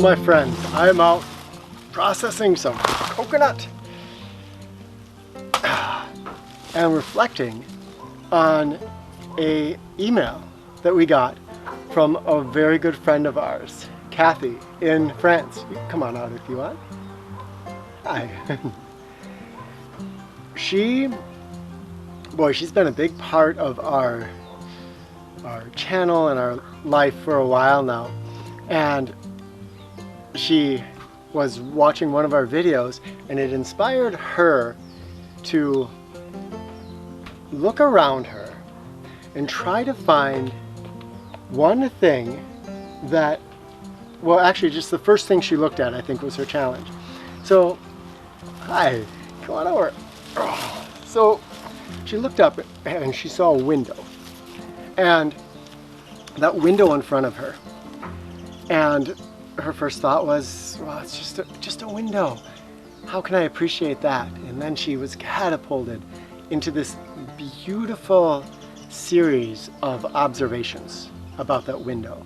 So my friends, I am out processing some coconut and reflecting on an email that we got from a very good friend of ours, Cathy in France. You can come on out if you want. Hi. She's been a big part of our channel and our life for a while now. And she was watching one of our videos and it inspired her to look around her and try to find one thing that, well, actually just the first thing she looked at I think was her challenge. So, hi, come on over. So she looked up and she saw a window, and that window in front of her, and her first thought was, well, it's just a window. How can I appreciate that? And then she was catapulted into this beautiful series of observations about that window,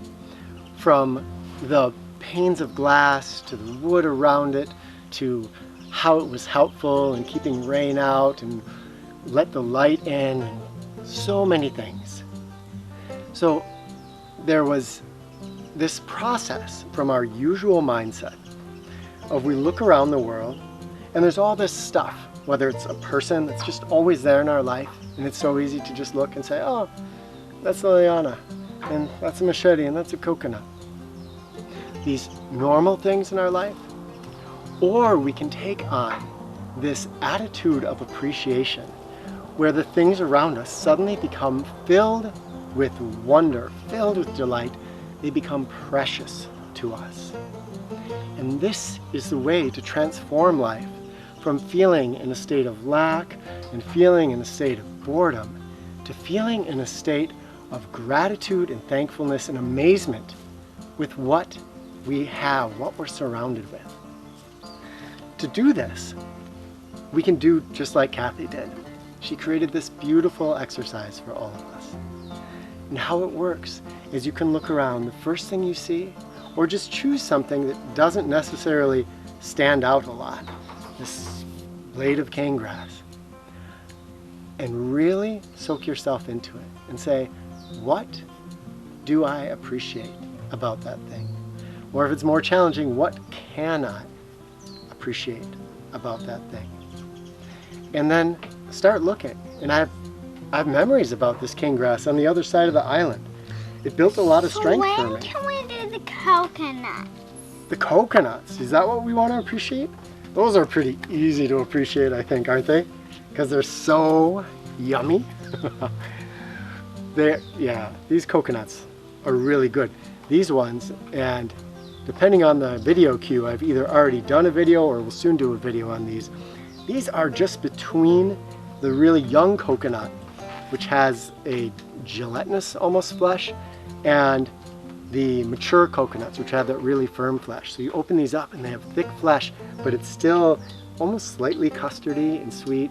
from the panes of glass to the wood around it, to how it was helpful in keeping rain out and let the light in, and so many things. So there was this process from our usual mindset of we look around the world and there's all this stuff, whether it's a person that's just always there in our life, and it's so easy to just look and say, oh, that's Liliana, and that's a machete, and that's a coconut. These normal things in our life. Or we can take on this attitude of appreciation where the things around us suddenly become filled with wonder, filled with delight. They become precious to us. And this is the way to transform life from feeling in a state of lack and feeling in a state of boredom to feeling in a state of gratitude and thankfulness and amazement with what we have, what we're surrounded with. To do this, we can do just like Cathy did. She created this beautiful exercise for all of us. And how it works is you can look around, the first thing you see, or just choose something that doesn't necessarily stand out a lot. This blade of cane grass. And really soak yourself into it and say, what do I appreciate about that thing? Or if it's more challenging, what can I appreciate about that thing? And then start looking. And I have memories about this cane grass on the other side of the island. It built a lot of strength for me. When can we do the coconuts? The coconuts, is that what we want to appreciate? Those are pretty easy to appreciate, I think, aren't they? Because they're so yummy. Yeah, these coconuts are really good. These ones, and depending on the video queue, I've either already done a video or will soon do a video on these. These are just between the really young coconut, which has a gelatinous almost flesh, and the mature coconuts, which have that really firm flesh. So you open these up and they have thick flesh, but it's still almost slightly custardy and sweet.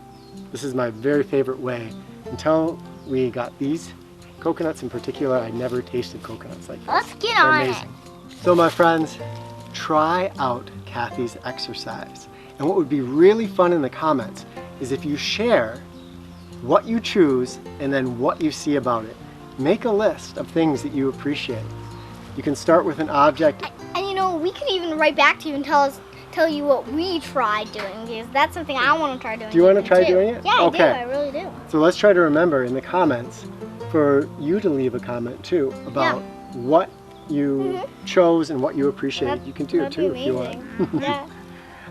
This is my very favorite way. Until we got these coconuts in particular, I never tasted coconuts like this. Let's get They're on amazing. it. So my friends, try out Cathy's exercise. And what would be really fun in the comments is if you share what you choose and then what you see about it. Make a list of things that you appreciate. You can start with an object. And you know, we could even write back to you and tell you what we tried doing, because that's something I want to try doing. Do you want to try doing it? Yeah, okay. I do. I really do. So let's try to remember in the comments for you to leave a comment too about what you chose and what you appreciate. You can do it too if you want. Yeah.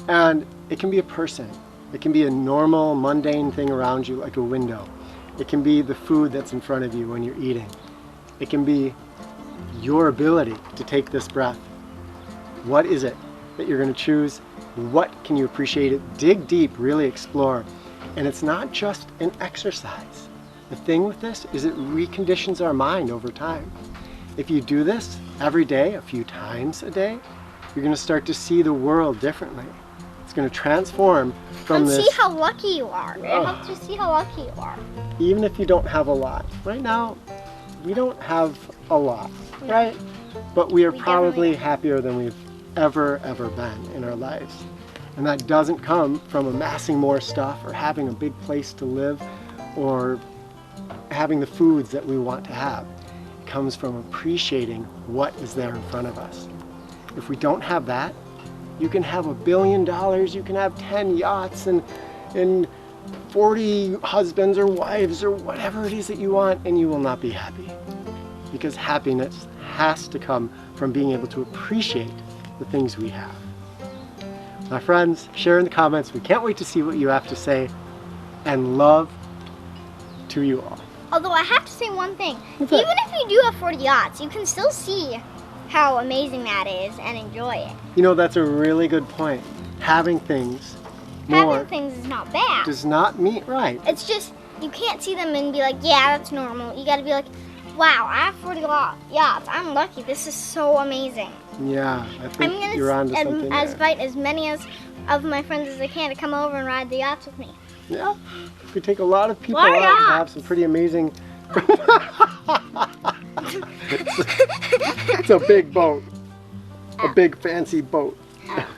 And it can be a person. It can be a normal, mundane thing around you, like a window. It can be the food that's in front of you when you're eating. It can be your ability to take this breath. What is it that you're going to choose? What can you appreciate it? Dig deep, really explore. And it's not just an exercise. The thing with this is it reconditions our mind over time. If you do this every day, a few times a day, you're going to start to see the world differently. It's going to transform from this. And see how lucky you are. It helps you see how lucky you are. Even if you don't have a lot. Right now, we don't have a lot, right? But we are probably happier than we've ever been in our lives. And that doesn't come from amassing more stuff or having a big place to live or having the foods that we want to have. It comes from appreciating what is there in front of us. If we don't have that, you can have $1 billion, you can have 10 yachts and 40 husbands or wives or whatever it is that you want, and you will not be happy. Because happiness has to come from being able to appreciate the things we have. My friends, share in the comments. We can't wait to see what you have to say, and love to you all. Although I have to say one thing. What's that? Even if you do have 40 yachts, you can still see how amazing that is and enjoy it. You know, that's a really good point. Having things more Having things is not bad. does not mean right. It's just, you can't see them and be like, yeah, that's normal. You gotta be like, wow, I have 40 yachts. I'm lucky. This is so amazing. Yeah, I I'm think gonna you're onto something there. invite as many of my friends as I can to come over and ride the yachts with me. Yeah, it could take a lot of people Why out and not? have some pretty amazing. It's a big boat, a big fancy boat.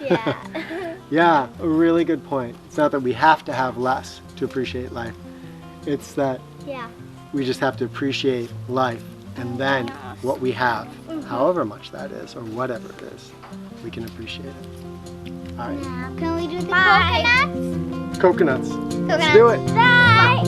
Yeah. Yeah, a really good point. It's not that we have to have less to appreciate life. It's that Yeah. we just have to appreciate life, and then what we have, however much that is or whatever it is, we can appreciate it. All right, Now, can we do the coconuts. coconuts? Let's do it. Bye.